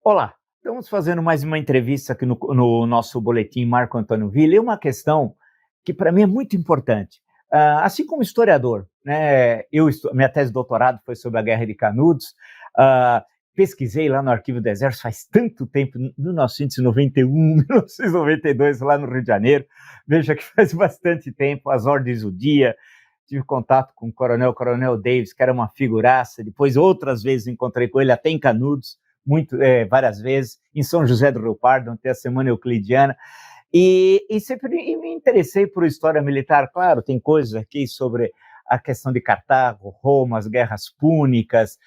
Olá, estamos fazendo mais uma entrevista aqui no nosso boletim Marco Antônio Villa, e uma questão que para mim é muito importante. Assim como historiador, né, minha tese de doutorado foi sobre a Guerra de Canudos, ah, pesquisei lá no Arquivo do Exército faz tanto tempo, 1991, 1992, lá no Rio de Janeiro, veja que faz bastante tempo, as ordens do dia, tive contato com o Coronel Davis, que era uma figuraça, depois outras vezes encontrei com ele, até em Canudos, várias vezes, em São José do Rio Pardo, onde tem a Semana Euclidiana, e sempre me interessei por história militar. Claro, tem coisas aqui sobre a questão de Cartago, Roma, as guerras púnicas,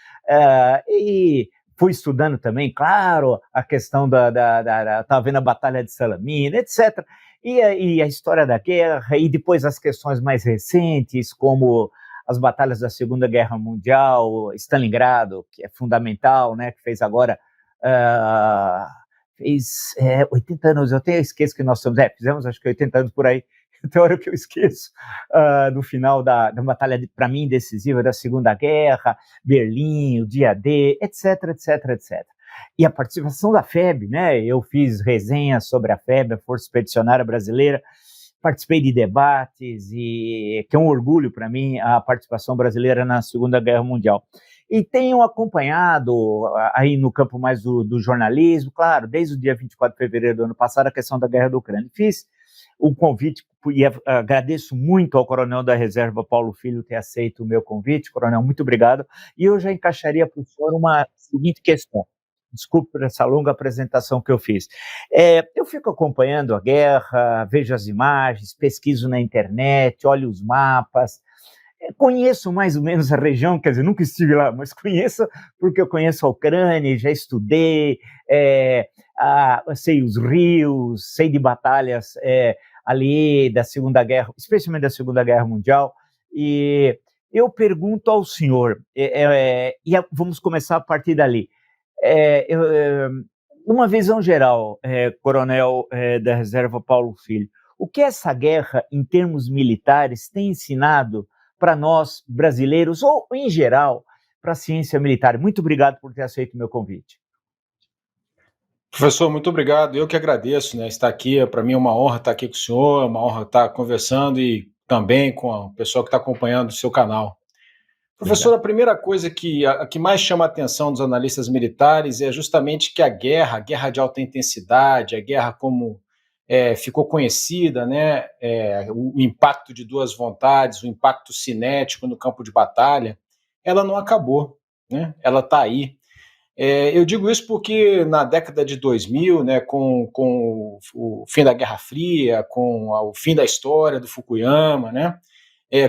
e fui estudando também, claro, a questão estava vendo a Batalha de Salamina, etc. E a história da guerra, e depois as questões mais recentes, como as batalhas da Segunda Guerra Mundial, Stalingrado, que é fundamental, né, que fez agora... fez 80 anos, eu até esqueço que nós somos, fizemos acho que 80 anos por aí, tem hora que eu esqueço, do final da batalha, para mim, decisiva da Segunda Guerra, Berlim, o dia D, etc, etc, etc. E a participação da FEB, né? Eu fiz resenhas sobre a FEB, a Força Expedicionária Brasileira, participei de debates, e que é um orgulho para mim a participação brasileira na Segunda Guerra Mundial. E tenho acompanhado aí no campo mais do jornalismo, claro, desde o dia 24 de fevereiro do ano passado, a questão da guerra da Ucrânia. Fiz um convite, e agradeço muito ao coronel da reserva, Paulo Filho, ter aceito o meu convite. Coronel, muito obrigado. E eu já encaixaria para o senhor uma seguinte questão. Desculpe por essa longa apresentação que eu fiz. Eu fico acompanhando a guerra, vejo as imagens, pesquiso na internet, olho os mapas, conheço mais ou menos a região, quer dizer, nunca estive lá, mas conheço porque eu conheço a Ucrânia, já estudei, sei os rios, sei de batalhas ali da Segunda Guerra, especialmente da Segunda Guerra Mundial, e eu pergunto ao senhor, e vamos começar a partir dali, numa visão geral, coronel da reserva Paulo Filho, o que essa guerra, em termos militares, tem ensinado para nós, brasileiros, ou em geral, para a ciência militar? Muito obrigado por ter aceito o meu convite. Professor, muito obrigado. Eu que agradeço, né, estar aqui. Para mim é uma honra estar aqui com o senhor, é uma honra estar conversando e também com o pessoal que está acompanhando o seu canal. Professor, Obrigado. a primeira coisa que mais chama a atenção dos analistas militares é justamente que a guerra de alta intensidade, a guerra como ficou conhecida, né, o impacto de duas vontades, o impacto cinético no campo de batalha, ela não acabou, né? Ela está aí. Eu digo isso porque na década de 2000, né, com o fim da Guerra Fria, com o fim da história do Fukuyama, né,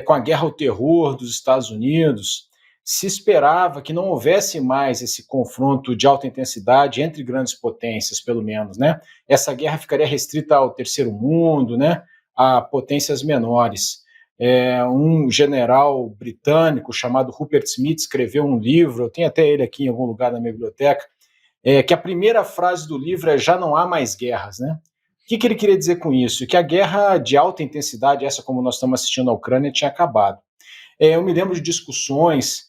com a guerra ao terror dos Estados Unidos, se esperava que não houvesse mais esse confronto de alta intensidade entre grandes potências, pelo menos, né? Essa guerra ficaria restrita ao terceiro mundo, né, a potências menores. Um general britânico chamado Rupert Smith escreveu um livro, eu tenho até ele aqui em algum lugar na minha biblioteca, que a primeira frase do livro é "já não há mais guerras", né? O que ele queria dizer com isso? Que a guerra de alta intensidade, essa como nós estamos assistindo na Ucrânia, tinha acabado. Eu me lembro de discussões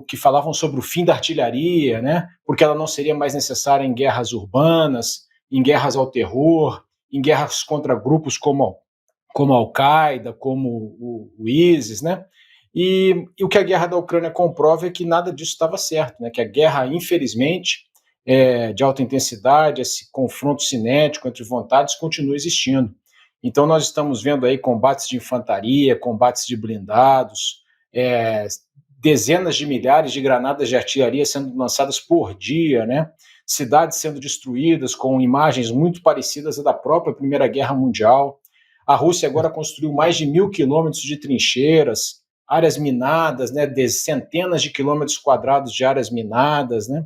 que falavam sobre o fim da artilharia, né? Porque ela não seria mais necessária em guerras urbanas, em guerras ao terror, em guerras contra grupos como a Al-Qaeda, como o ISIS, né? E o que a guerra da Ucrânia comprova é que nada disso estava certo, né? Que a guerra, infelizmente, de alta intensidade, esse confronto cinético entre vontades continua existindo. Então nós estamos vendo aí combates de infantaria, combates de blindados, dezenas de milhares de granadas de artilharia sendo lançadas por dia, né? Cidades sendo destruídas com imagens muito parecidas à da própria Primeira Guerra Mundial. A Rússia agora construiu mais de 1.000 quilômetros de trincheiras, áreas minadas, né, de centenas de quilômetros quadrados de áreas minadas, né?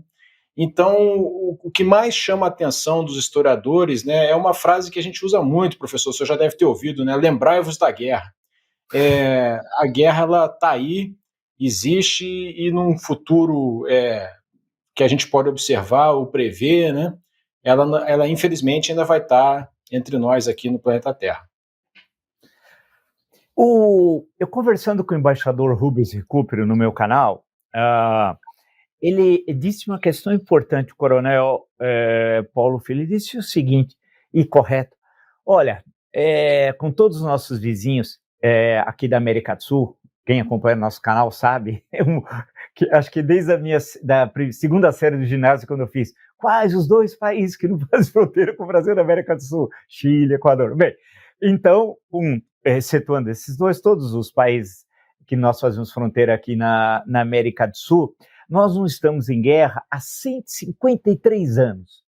Então, o que mais chama a atenção dos historiadores, né, é uma frase que a gente usa muito, professor, o senhor já deve ter ouvido, né? Lembrai-vos da guerra. A guerra, ela está aí, existe, e num futuro que a gente pode observar ou prever, né, ela infelizmente ainda vai estar entre nós aqui no planeta Terra. Eu conversando com o embaixador Rubens Recupero no meu canal, ele disse uma questão importante, o coronel Paulo Filho, disse o seguinte, e correto, olha, com todos os nossos vizinhos aqui da América do Sul, quem acompanha o nosso canal sabe, acho que desde da segunda série do ginásio, quando eu fiz, quais os 2 países que não fazem fronteira com o Brasil da América do Sul? Chile, Equador. Bem, então, excetuando esses 2, todos os países que nós fazemos fronteira aqui na América do Sul, nós não estamos em guerra há 153 anos.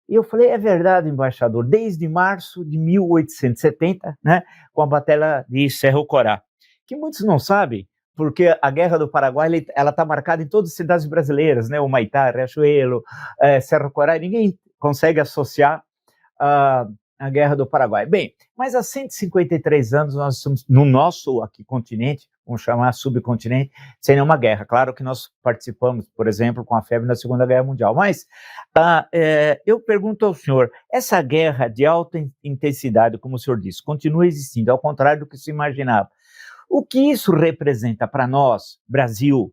E eu falei, é verdade, embaixador, desde março de 1870, né, com a Batalha de Cerro Corá, que muitos não sabem, porque a Guerra do Paraguai ela está marcada em todas as cidades brasileiras, né, Humaitá, Riachuelo, Cerro Corá, e ninguém consegue associar a Guerra do Paraguai. Bem, mas há 153 anos nós estamos no nosso aqui continente, vamos chamar subcontinente, sem nenhuma guerra. Claro que nós participamos, por exemplo, com a febre na Segunda Guerra Mundial, mas eu pergunto ao senhor, essa guerra de alta intensidade, como o senhor disse, continua existindo, ao contrário do que se imaginava. O que isso representa para nós, Brasil,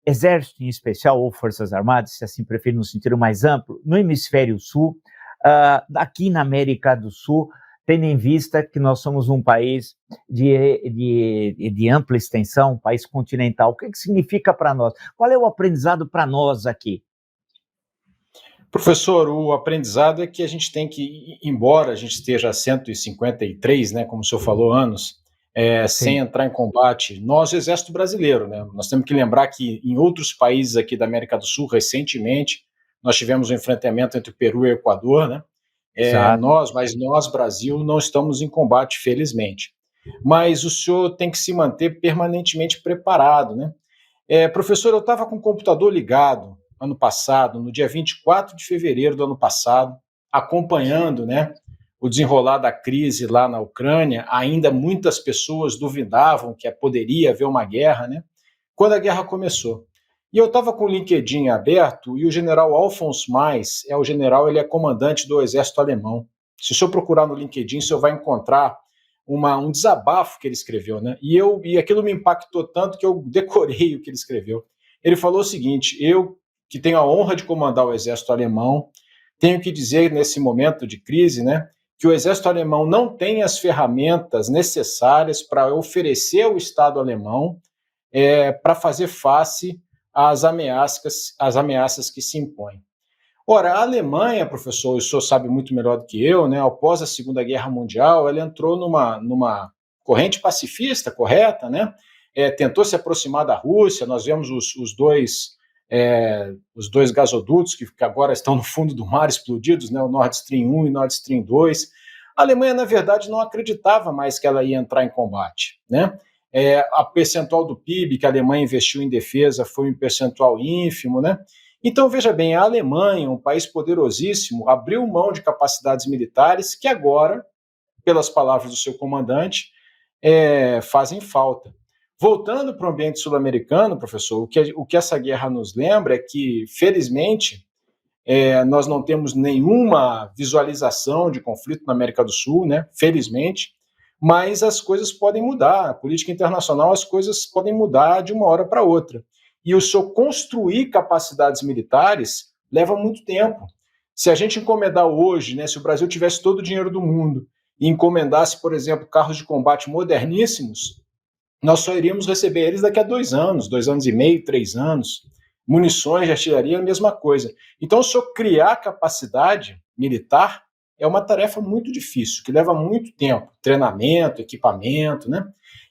Exército em especial, ou Forças Armadas, se assim preferir, no sentido mais amplo, no Hemisfério Sul, aqui na América do Sul, tendo em vista que nós somos um país de ampla extensão, um país continental. O que significa para nós? Qual é o aprendizado para nós aqui? Professor, o aprendizado é que a gente tem que, embora a gente esteja a 153, né, como o senhor falou, anos, sem entrar em combate, nós, o Exército Brasileiro, né, nós temos que lembrar que em outros países aqui da América do Sul, recentemente, nós tivemos um enfrentamento entre o Peru e o Equador, né, mas nós, Brasil, não estamos em combate, felizmente. Mas o senhor tem que se manter permanentemente preparado, né? Professor, eu estava com o computador ligado ano passado, no dia 24 de fevereiro do ano passado, acompanhando, né, o desenrolar da crise lá na Ucrânia. Ainda muitas pessoas duvidavam que poderia haver uma guerra, né? Quando a guerra começou. E eu estava com o LinkedIn aberto e o general Alphonse Mais ele é comandante do exército alemão. Se o senhor procurar no LinkedIn, o senhor vai encontrar um desabafo que ele escreveu, né? E aquilo me impactou tanto que eu decorei o que ele escreveu. Ele falou o seguinte: eu, que tenho a honra de comandar o exército alemão, tenho que dizer nesse momento de crise, né, que o exército alemão não tem as ferramentas necessárias para oferecer ao Estado alemão para fazer face às ameaças que se impõem. Ora, a Alemanha, professor, o senhor sabe muito melhor do que eu, né, após a Segunda Guerra Mundial, ela entrou numa corrente pacifista, correta, né? Tentou se aproximar da Rússia. Nós vemos os dois gasodutos que agora estão no fundo do mar explodidos, né, o Nord Stream 1 e o Nord Stream 2. A Alemanha, na verdade, não acreditava mais que ela ia entrar em combate, né? A percentual do PIB que a Alemanha investiu em defesa foi um percentual ínfimo, né? Então, veja bem, a Alemanha, um país poderosíssimo, abriu mão de capacidades militares que agora, pelas palavras do seu comandante, fazem falta. Voltando para o ambiente sul-americano, professor, o que essa guerra nos lembra é que, felizmente, nós não temos nenhuma visualização de conflito na América do Sul, né? Felizmente, mas as coisas podem mudar. A política internacional, as coisas podem mudar de uma hora para outra. E o senhor construir capacidades militares leva muito tempo. Se a gente encomendar hoje, né, se o Brasil tivesse todo o dinheiro do mundo e encomendasse, por exemplo, carros de combate moderníssimos, nós só iríamos receber eles daqui a 2 anos, 2 anos e meio, 3 anos. Munições de artilharia, a mesma coisa. Então, o senhor criar capacidade militar é uma tarefa muito difícil, que leva muito tempo, treinamento, equipamento, né?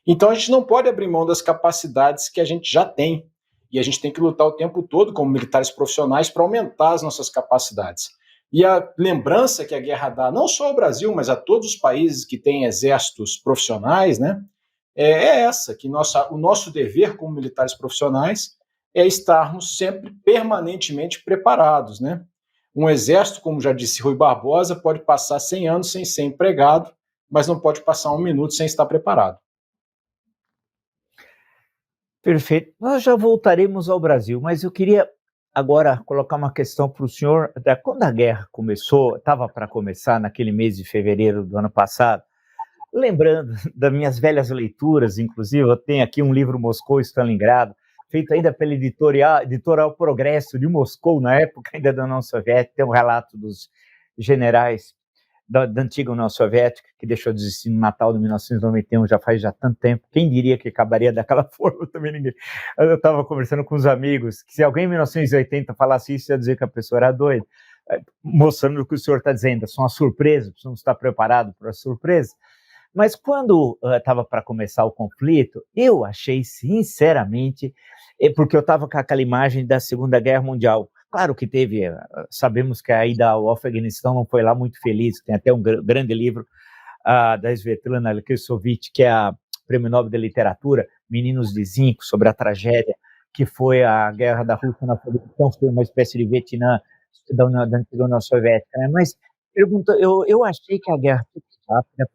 Então, a gente não pode abrir mão das capacidades que a gente já tem, e a gente tem que lutar o tempo todo como militares profissionais para aumentar as nossas capacidades. E a lembrança que a guerra dá, não só ao Brasil, mas a todos os países que têm exércitos profissionais, né, essa, que o nosso dever como militares profissionais é estarmos sempre permanentemente preparados, né? Um exército, como já disse Rui Barbosa, pode passar 100 anos sem ser empregado, mas não pode passar 1 minuto sem estar preparado. Perfeito. Nós já voltaremos ao Brasil, mas eu queria agora colocar uma questão para o senhor. Quando a guerra começou, estava para começar naquele mês de fevereiro do ano passado, lembrando das minhas velhas leituras, inclusive, eu tenho aqui um livro Moscou e Stalingrado, feito ainda pela editorial Progresso de Moscou, na época ainda da União Soviética, tem um relato dos generais da antiga União Soviética, que deixou de existir no Natal de 1991, já faz tanto tempo. Quem diria que acabaria daquela forma? Também ninguém. Eu estava conversando com uns amigos, que se alguém em 1980 falasse isso, ia dizer que a pessoa era doida, mostrando o que o senhor está dizendo, são as surpresas, precisamos estar preparados para a surpresa. Mas quando estava para começar o conflito, eu achei, sinceramente, porque eu estava com aquela imagem da Segunda Guerra Mundial. Claro que teve, sabemos que a ida ao Afeganistão não foi lá muito feliz, tem até um grande livro da Svetlana Alexievich, que é a Prêmio Nobel de Literatura, Meninos de Zinco, sobre a tragédia que foi a guerra da Rússia na Afeganistão, foi uma espécie de Vietnã da antiga União Soviética, né? Mas eu achei que a guerra foi rápida,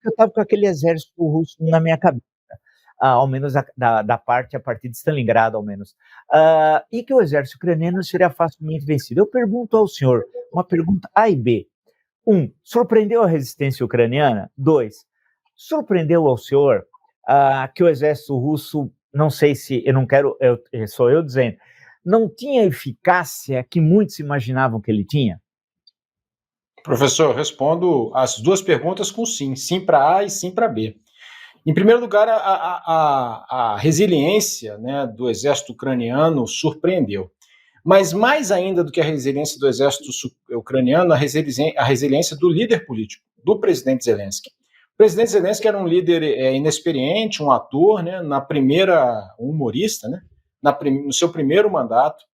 eu estava com aquele exército russo na minha cabeça, ao menos da parte a partir de Stalingrado, ao menos, e que o exército ucraniano seria facilmente vencido. Eu pergunto ao senhor, uma pergunta A e B. 1, surpreendeu a resistência ucraniana? 2, surpreendeu ao senhor que o exército russo, não sei se, sou eu dizendo, não tinha a eficácia que muitos imaginavam que ele tinha? Professor, eu respondo as duas perguntas com sim. Sim para A e sim para B. Em primeiro lugar, a resiliência, né, do exército ucraniano surpreendeu. Mas mais ainda do que a resiliência do exército ucraniano, a resiliência do líder político, do presidente Zelensky. O presidente Zelensky era um líder inexperiente, um ator, né, um humorista, né, no seu primeiro mandato.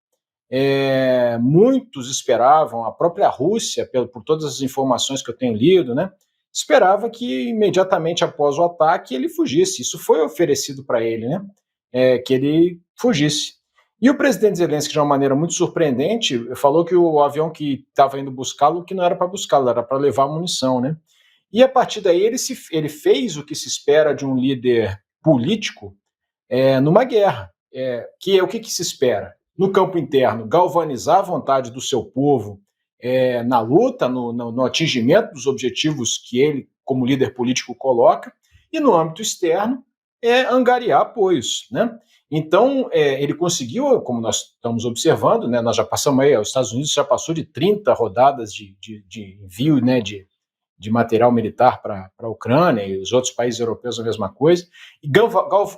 Muitos esperavam, a própria Rússia, por todas as informações que eu tenho lido, né, esperava que imediatamente após o ataque ele fugisse. Isso foi oferecido para ele, né, que ele fugisse. E o presidente Zelensky, de uma maneira muito surpreendente, falou que o avião que estava indo buscá-lo, que não era para buscá-lo, era para levar munição, né? E a partir daí ele fez o que se espera de um líder político numa guerra, que é o que se espera? No campo interno, galvanizar a vontade do seu povo na luta, no atingimento dos objetivos que ele, como líder político, coloca, e no âmbito externo, angariar apoios, né? Então, ele conseguiu, como nós estamos observando, né, nós já passamos aí, os Estados Unidos já passou de 30 rodadas de envio, né, de material militar para a Ucrânia, e os outros países europeus a mesma coisa, e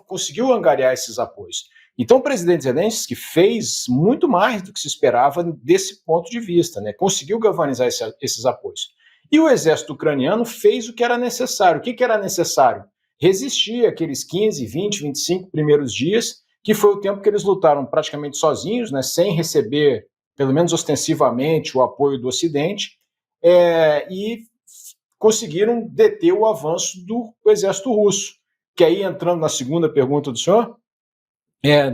conseguiu angariar esses apoios. Então, o presidente Zelensky fez muito mais do que se esperava desse ponto de vista, né? Conseguiu galvanizar esses apoios. E o exército ucraniano fez o que era necessário. O que era necessário? Resistir aqueles 15, 20, 25 primeiros dias, que foi o tempo que eles lutaram praticamente sozinhos, né? Sem receber, pelo menos ostensivamente, o apoio do Ocidente, e conseguiram deter o avanço do exército russo. Que aí, entrando na segunda pergunta do senhor,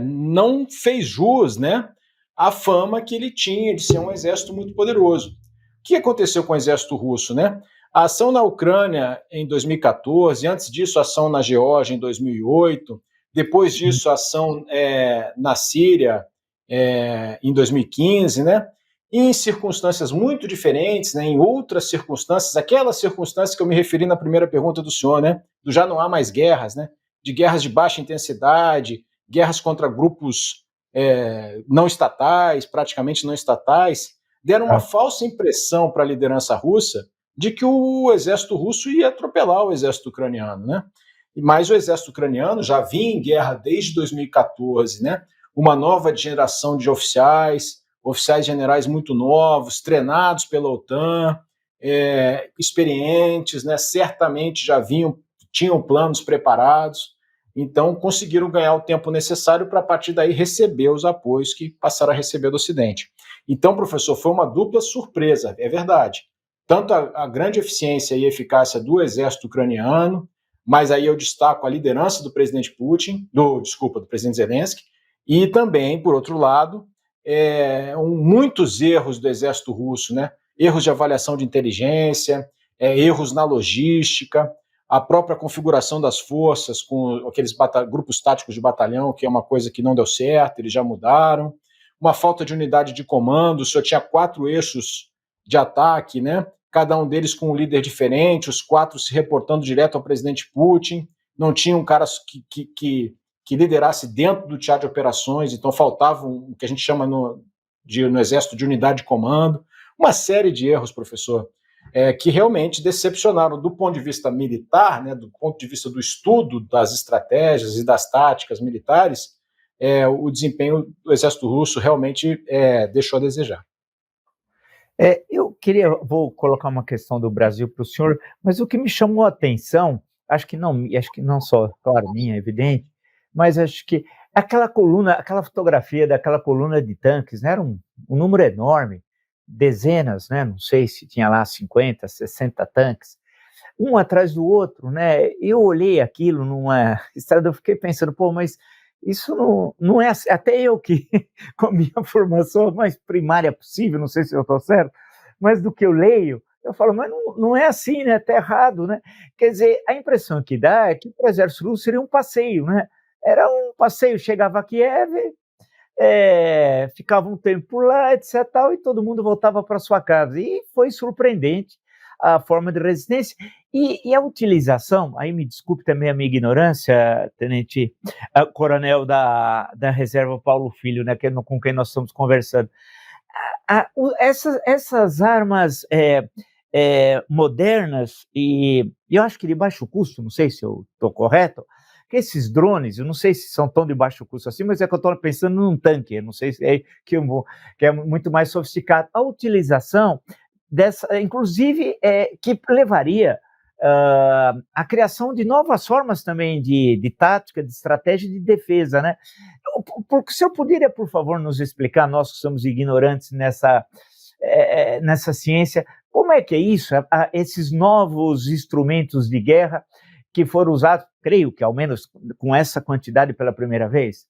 não fez jus, né, à fama que ele tinha de ser um exército muito poderoso. O que aconteceu com o exército russo, né? A ação na Ucrânia em 2014, antes disso a ação na Geórgia em 2008, depois disso a ação na Síria em 2015, né? Em circunstâncias muito diferentes, né, em outras circunstâncias, aquelas circunstâncias que eu me referi na primeira pergunta do senhor, né, do já não há mais guerras, né, de guerras de baixa intensidade, guerras contra grupos não estatais, praticamente não estatais, deram uma falsa impressão para a liderança russa de que o exército russo ia atropelar o exército ucraniano, né? Mas o exército ucraniano já vinha em guerra desde 2014, né? Uma nova geração de oficiais generais muito novos, treinados pela OTAN, experientes, né? Certamente já tinham planos preparados. Então, conseguiram ganhar o tempo necessário para, a partir daí, receber os apoios que passaram a receber do Ocidente. Então, professor, foi uma dupla surpresa, é verdade. Tanto a grande eficiência e eficácia do exército ucraniano, mas aí eu destaco a liderança do presidente do presidente Zelensky, e também, por outro lado, muitos erros do exército russo, né? Erros de avaliação de inteligência, erros na logística, a própria configuração das forças com aqueles grupos táticos de batalhão, que é uma coisa que não deu certo, eles já mudaram, uma falta de unidade de comando, o senhor tinha 4 eixos de ataque, né? Cada um deles com um líder diferente, os 4 se reportando direto ao presidente Putin, não tinha um cara que que liderasse dentro do teatro de operações, então faltava o que a gente chama no Exército de unidade de comando, uma série de erros, professor, que realmente decepcionaram do ponto de vista militar, né, do ponto de vista do estudo das estratégias e das táticas militares, o desempenho do exército russo realmente deixou a desejar. Vou colocar uma questão do Brasil para o senhor, mas o que me chamou a atenção, acho que não só, claro, minha, é evidente, mas acho que aquela fotografia daquela coluna de tanques, né, era um número enorme, dezenas, né, não sei se tinha lá 50, 60 tanques, um atrás do outro, né? Eu olhei aquilo numa estrada, eu fiquei pensando, pô, mas isso não é assim. Até eu que, com a minha formação mais primária possível, não sei se eu estou certo, mas do que eu leio, eu falo, mas não é assim, né? Está errado, né? Quer dizer, a impressão que dá é que o exército russo seria um passeio, né? Era um passeio, chegava a Kiev, ficava um tempo por lá, etc, tal, e todo mundo voltava para sua casa. E foi surpreendente a forma de resistência e a utilização, aí me desculpe também a minha ignorância, tenente coronel da reserva Paulo Filho, né, com quem nós estamos conversando. Essas armas modernas e eu acho que de baixo custo, não sei se eu estou correto, que esses drones, eu não sei se são tão de baixo custo assim, mas é que eu estou pensando num tanque, eu não sei se que é muito mais sofisticado. A utilização dessa, inclusive, que levaria a criação de novas formas também de tática, de estratégia e de defesa, né? Porque, se eu poderia, por favor, nos explicar, nós que somos ignorantes nessa ciência, como é que é isso, esses novos instrumentos de guerra que foram usados, creio que ao menos com essa quantidade pela primeira vez?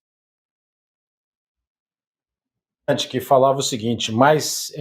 Que falava o seguinte, mas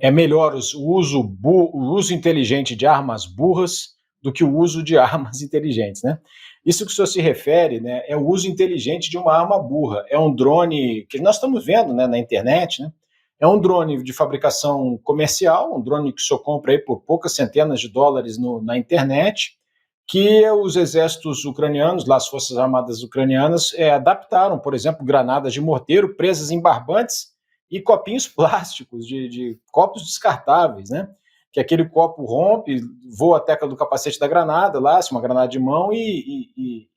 é melhor o uso inteligente de armas burras do que o uso de armas inteligentes, né? Isso que o senhor se refere, né, é o uso inteligente de uma arma burra. É um drone que nós estamos vendo, né, na internet, né? É um drone de fabricação comercial, um drone que o senhor compra aí por poucas centenas de dólares na internet, que os exércitos ucranianos, lá as forças armadas ucranianas, adaptaram, por exemplo, granadas de morteiro presas em barbantes e copinhos plásticos, de copos descartáveis, né? Que aquele copo rompe, voa a tecla do capacete da granada, lá, uma granada de mão, e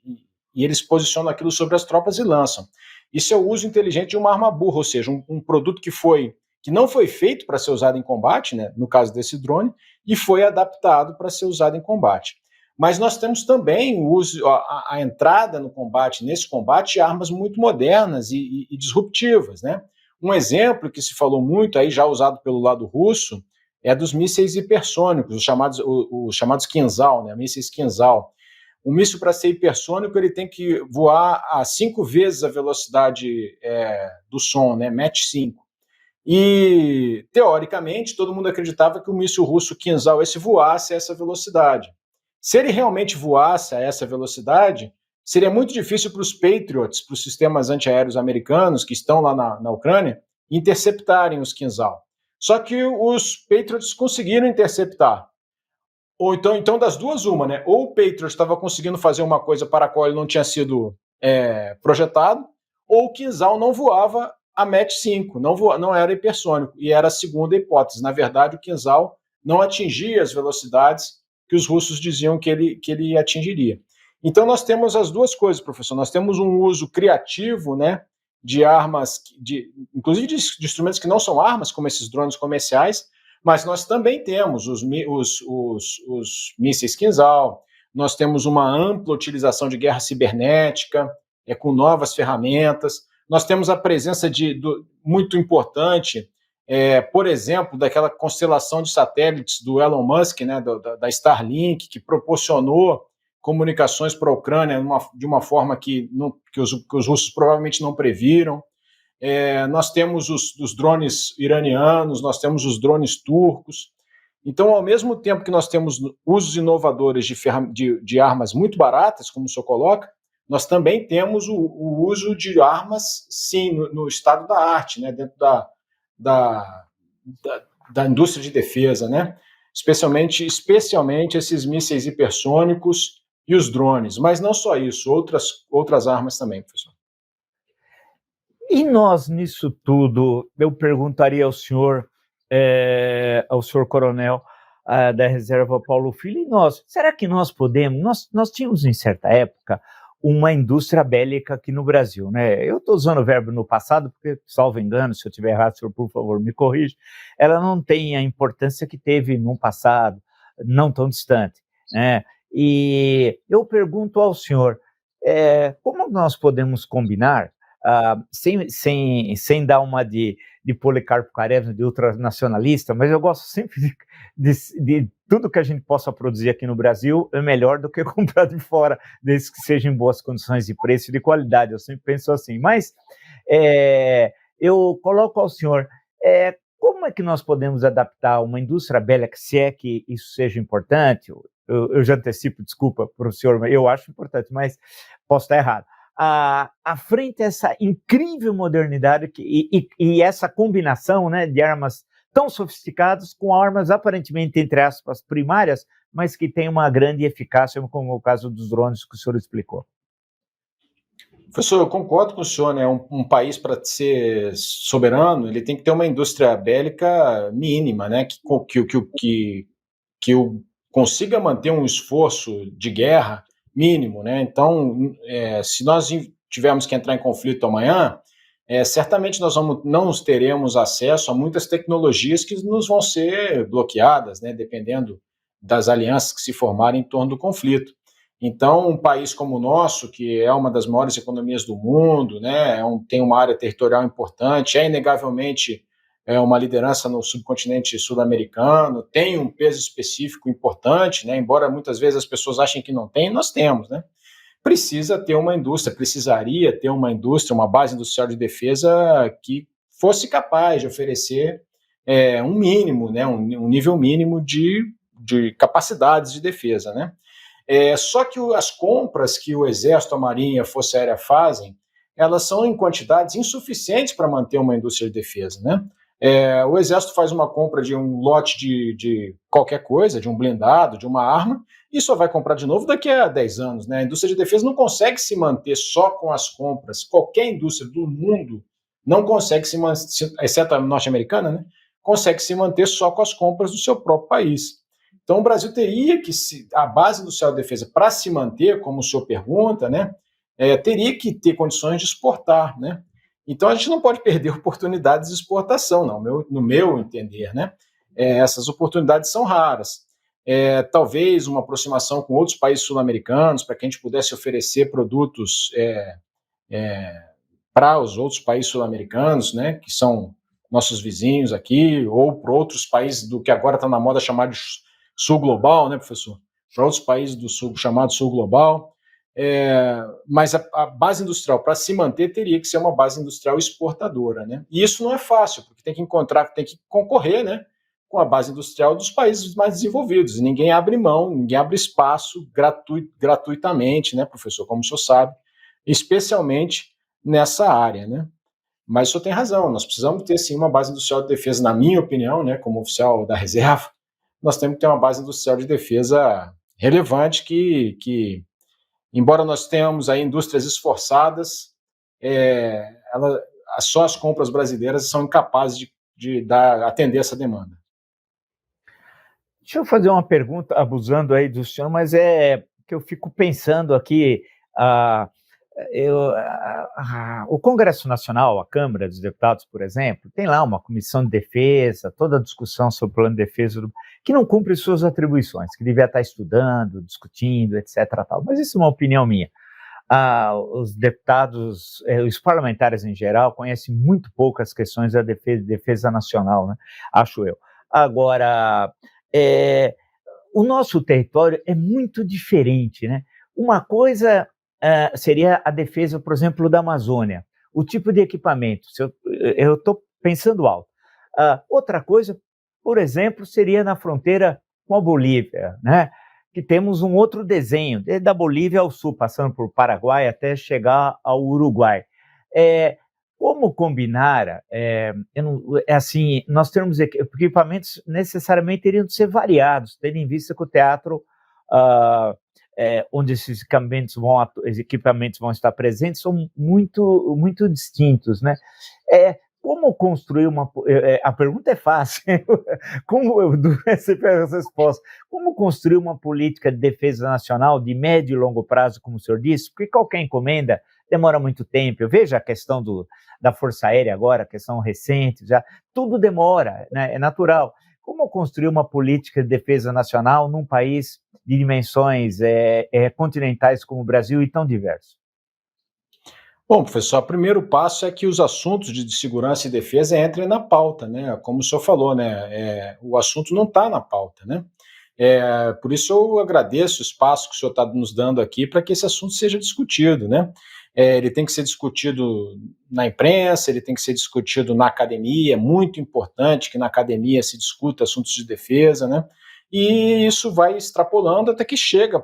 eles posicionam aquilo sobre as tropas e lançam. Isso é o uso inteligente de uma arma burra, ou seja, um produto que não foi feito para ser usado em combate, né, no caso desse drone, e foi adaptado para ser usado em combate. Mas nós temos também a entrada no combate, nesse combate, de armas muito modernas e disruptivas, né? Um exemplo que se falou muito, aí já usado pelo lado russo, é dos mísseis hipersônicos, os chamados Kinzhal, né? Mísseis Kinzhal. Um míssil, para ser hipersônico, ele tem que voar a 5 vezes a velocidade do som, né? Mach 5. E, teoricamente, todo mundo acreditava que o míssil russo Kinzhal esse voasse a essa velocidade. Se ele realmente voasse a essa velocidade, seria muito difícil para os Patriots, para os sistemas antiaéreos americanos que estão lá na Ucrânia, interceptarem os Kinzhal. Só que os Patriots conseguiram interceptar. Ou então das duas, uma, né? Ou o Patriot estava conseguindo fazer uma coisa para a qual ele não tinha sido projetado, ou o Kinzhal não voava a Mach 5, não era hipersônico, e era a segunda hipótese. Na verdade, o Kinzhal não atingia as velocidades que os russos diziam que ele atingiria. Então nós temos as duas coisas, professor. Nós temos um uso criativo, né, de armas, inclusive de instrumentos que não são armas, como esses drones comerciais, mas nós também temos os mísseis Kinzhal, nós temos uma ampla utilização de guerra cibernética, com novas ferramentas, nós temos a presença muito importante, por exemplo, daquela constelação de satélites do Elon Musk, né, da Starlink, que proporcionou comunicações para a Ucrânia de uma forma que os russos provavelmente não previram. Nós temos os drones iranianos, nós temos os drones turcos. Então, ao mesmo tempo que nós temos usos inovadores de armas muito baratas, como o senhor coloca, nós também temos o uso de armas, sim, no estado da arte, né, dentro da indústria de defesa, né? Especialmente esses mísseis hipersônicos e os drones. Mas não só isso, outras armas também, professor. E nós, nisso tudo, eu perguntaria ao senhor coronel da reserva Paulo Filho, e nós, será que nós podemos, nós tínhamos em certa época uma indústria bélica aqui no Brasil, né? Eu estou usando o verbo no passado, porque, salvo engano, se eu estiver errado, senhor, por favor, me corrija, ela não tem a importância que teve no passado, não tão distante, né? E eu pergunto ao senhor, como nós podemos combinar, sem dar uma de Policarpo Quaresma, de ultranacionalista, mas eu gosto sempre de tudo que a gente possa produzir aqui no Brasil é melhor do que comprar de fora, desde que seja em boas condições de preço e de qualidade, eu sempre penso assim. Mas eu coloco ao senhor, como é que nós podemos adaptar uma indústria bélica, se é que isso seja importante? Eu já antecipo, desculpa para o senhor, eu acho importante, mas posso estar errado. À frente a essa incrível modernidade e essa combinação, né, de armas tão sofisticadas com armas aparentemente, entre aspas, primárias, mas que têm uma grande eficácia, como o caso dos drones que o senhor explicou. Professor, eu concordo com o senhor, né? Um país, para ser soberano, ele tem que ter uma indústria bélica mínima, né? Que consiga manter um esforço de guerra mínimo, né? Então, se nós tivermos que entrar em conflito amanhã, certamente nós não teremos acesso a muitas tecnologias que nos vão ser bloqueadas, né? Dependendo das alianças que se formarem em torno do conflito. Então, um país como o nosso, que é uma das maiores economias do mundo, né? Tem uma área territorial importante, inegavelmente uma liderança no subcontinente sul-americano, tem um peso específico importante, né? Embora muitas vezes as pessoas achem que não tem, nós temos, né? Precisaria ter uma indústria, uma base industrial de defesa que fosse capaz de oferecer um mínimo, né? Um nível mínimo de capacidades de defesa, né? Só que as compras que o Exército, a Marinha e a Força Aérea fazem, elas são em quantidades insuficientes para manter uma indústria de defesa, né? O Exército faz uma compra de um lote de qualquer coisa, de um blindado, de uma arma, e só vai comprar de novo daqui a 10 anos, né? A indústria de defesa não consegue se manter só com as compras. Qualquer indústria do mundo não consegue se manter, exceto a norte-americana, né? Consegue se manter só com as compras do seu próprio país. Então, o Brasil teria que, a base industrial de defesa, para se manter, como o senhor pergunta, né, teria que ter condições de exportar, né? Então, a gente não pode perder oportunidades de exportação, não, no meu entender, né? Essas oportunidades são raras. Talvez uma aproximação com outros países sul-americanos, para que a gente pudesse oferecer produtos para os outros países sul-americanos, né, que são nossos vizinhos aqui, ou para outros países do que agora está na moda chamar de Sul Global, né, professor? Para outros países do Sul, chamado Sul Global. Mas a base industrial, para se manter, teria que ser uma base industrial exportadora, né? E isso não é fácil, porque tem que concorrer, né, com a base industrial dos países mais desenvolvidos. E ninguém abre mão, ninguém abre espaço gratuitamente, né, professor? Como o senhor sabe, especialmente nessa área, né? Mas o senhor tem razão, nós precisamos ter sim uma base industrial de defesa, na minha opinião, né, como oficial da reserva, nós temos que ter uma base industrial de defesa relevante que embora nós tenhamos aí indústrias esforçadas, só as compras brasileiras são incapazes de atender essa demanda. Deixa eu fazer uma pergunta, abusando aí do senhor, mas que eu fico pensando aqui, o Congresso Nacional, a Câmara dos Deputados, por exemplo, tem lá uma comissão de defesa, toda a discussão sobre o plano de defesa, que não cumpre suas atribuições, que devia estar estudando, discutindo, etc. Tal. Mas isso é uma opinião minha. Os deputados, os parlamentares em geral, conhecem muito pouco as questões da defesa nacional, né? Acho eu. Agora, o nosso território é muito diferente, né? Uma coisa seria a defesa, por exemplo, da Amazônia, o tipo de equipamento, eu estou pensando alto. Outra coisa, por exemplo, seria na fronteira com a Bolívia, né? Que temos um outro desenho, da Bolívia ao sul, passando por Paraguai até chegar ao Uruguai. Como combinar, assim, nós temos equipamentos necessariamente teriam de ser variados, tendo em vista que o teatro onde esses equipamentos vão estar presentes são muito, muito distintos, né? Como construir a pergunta é fácil, essa resposta, como construir uma política de defesa nacional de médio e longo prazo, como o senhor disse, porque qualquer encomenda demora muito tempo. Eu vejo a questão da Força Aérea agora, a questão recente, já tudo demora, né? É natural. Como construir uma política de defesa nacional num país de dimensões continentais como o Brasil e tão diverso? Bom, professor, o primeiro passo é que os assuntos de segurança e defesa entrem na pauta, né? Como o senhor falou, né? O assunto não está na pauta, né? Por isso eu agradeço o espaço que o senhor está nos dando aqui para que esse assunto seja discutido, né? Ele tem que ser discutido na imprensa, ele tem que ser discutido na academia, é muito importante que na academia se discuta assuntos de defesa, né? E isso vai extrapolando até que chega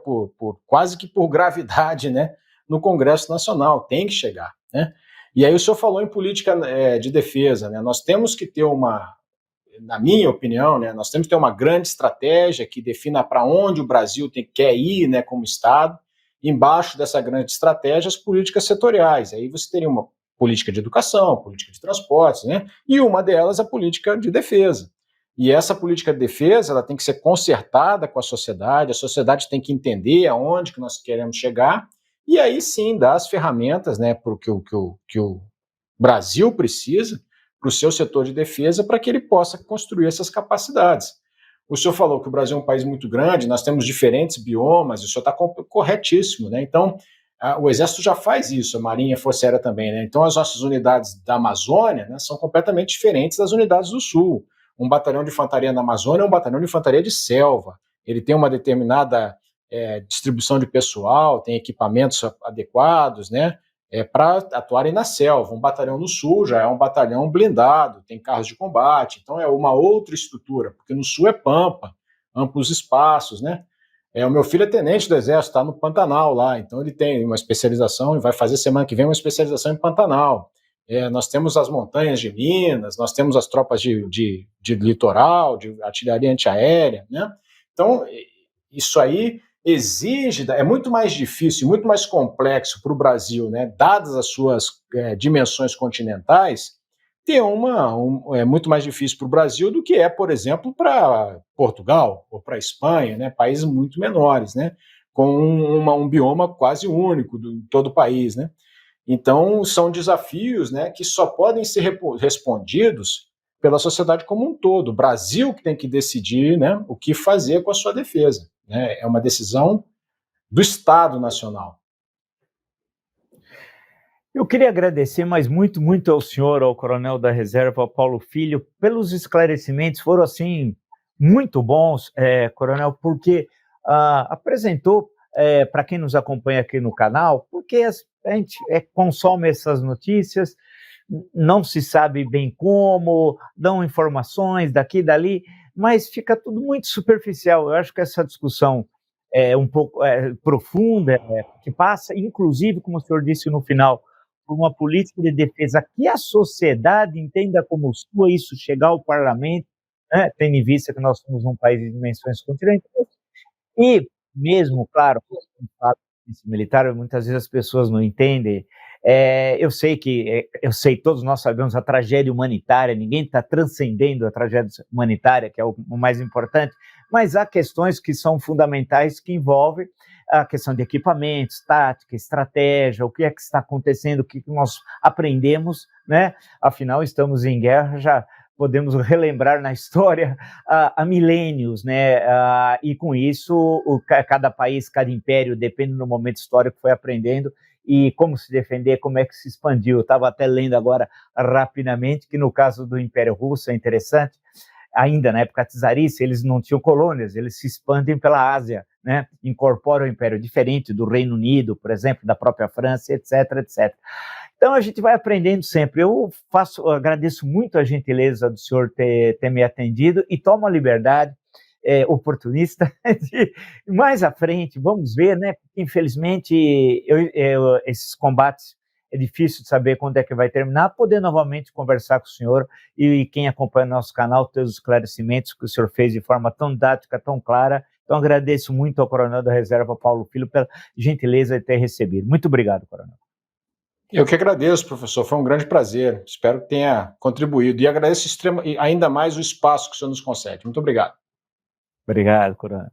quase que por gravidade, né? No Congresso Nacional, tem que chegar, né? E aí o senhor falou em política de defesa, né? Nós temos que ter na minha opinião, né, nós temos que ter uma grande estratégia que defina para onde o Brasil quer ir, né, como Estado. Embaixo dessa grande estratégia, as políticas setoriais. Aí você teria uma política de educação, política de transportes, né, e uma delas a política de defesa. E essa política de defesa ela tem que ser concertada com a sociedade tem que entender aonde que nós queremos chegar, e aí sim dar as ferramentas, né, para que o Brasil precisa, para o seu setor de defesa, para que ele possa construir essas capacidades. O senhor falou que o Brasil é um país muito grande, nós temos diferentes biomas, o senhor está corretíssimo, né? Então, o Exército já faz isso, a Marinha e a Força Aérea também, né? Então, as nossas unidades da Amazônia, né, são completamente diferentes das unidades do Sul. Um batalhão de infantaria na Amazônia é um batalhão de infantaria de selva. Ele tem uma determinada distribuição de pessoal, tem equipamentos adequados, né? Para atuarem na selva. Um batalhão no Sul já é um batalhão blindado, tem carros de combate, então é uma outra estrutura, porque no Sul é pampa, amplos espaços, né? O meu filho é tenente do Exército, está no Pantanal lá, então ele tem uma especialização e vai fazer semana que vem uma especialização em Pantanal. Nós temos as montanhas de Minas, nós temos as tropas de litoral, de artilharia antiaérea, né? Então, isso aí é muito mais difícil, muito mais complexo para o Brasil, né, dadas as suas dimensões continentais, é muito mais difícil para o Brasil do que por exemplo, para Portugal ou para Espanha, né, países muito menores, né, com um bioma quase único em todo o país, né. Então, são desafios, né, que só podem ser respondidos pela sociedade como um todo. O Brasil que tem que decidir, né, o que fazer com a sua defesa. Né? É uma decisão do Estado Nacional. Eu queria agradecer mais muito, muito ao senhor, ao coronel da reserva, Paulo Filho, pelos esclarecimentos, foram, assim, muito bons, coronel, porque apresentou, para quem nos acompanha aqui no canal, porque a gente consome essas notícias, não se sabe bem como, dão informações daqui e dali, mas fica tudo muito superficial. Eu acho que essa discussão é um pouco profunda, que passa, inclusive, como o senhor disse no final, por uma política de defesa que a sociedade entenda como sua, isso chegar ao parlamento, né, tendo em vista que nós somos um país de dimensões continentais, e mesmo, claro, militar, muitas vezes as pessoas não entendem. Todos nós sabemos a tragédia humanitária, ninguém está transcendendo a tragédia humanitária, que é o mais importante, mas há questões que são fundamentais que envolvem a questão de equipamentos, tática, estratégia, o que é que está acontecendo, o que nós aprendemos, né? Afinal, estamos em guerra, já podemos relembrar na história há milênios, né? E com isso, cada país, cada império, depende do momento histórico, foi aprendendo e como se defender, como é que se expandiu. Eu estava até lendo agora rapidamente que no caso do Império Russo é interessante, ainda na época czarista, eles não tinham colônias, eles se expandem pela Ásia, né? Incorporam o império, diferente do Reino Unido, por exemplo, da própria França, etc, etc. Então, a gente vai aprendendo sempre. Eu agradeço muito a gentileza do senhor ter me atendido e tomo a liberdade oportunista de, mais à frente, vamos ver, né? Porque, infelizmente, esses combates é difícil de saber quando é que vai terminar, poder novamente conversar com o senhor e quem acompanha o nosso canal, ter os esclarecimentos que o senhor fez de forma tão didática, tão clara. Então, Então, agradeço muito ao Coronel da Reserva Paulo Filho pela gentileza de ter recebido. Muito obrigado, Coronel. Eu que agradeço, professor, foi um grande prazer, espero que tenha contribuído, e agradeço ainda mais o espaço que o senhor nos concede. Muito obrigado. Obrigado, Coronel.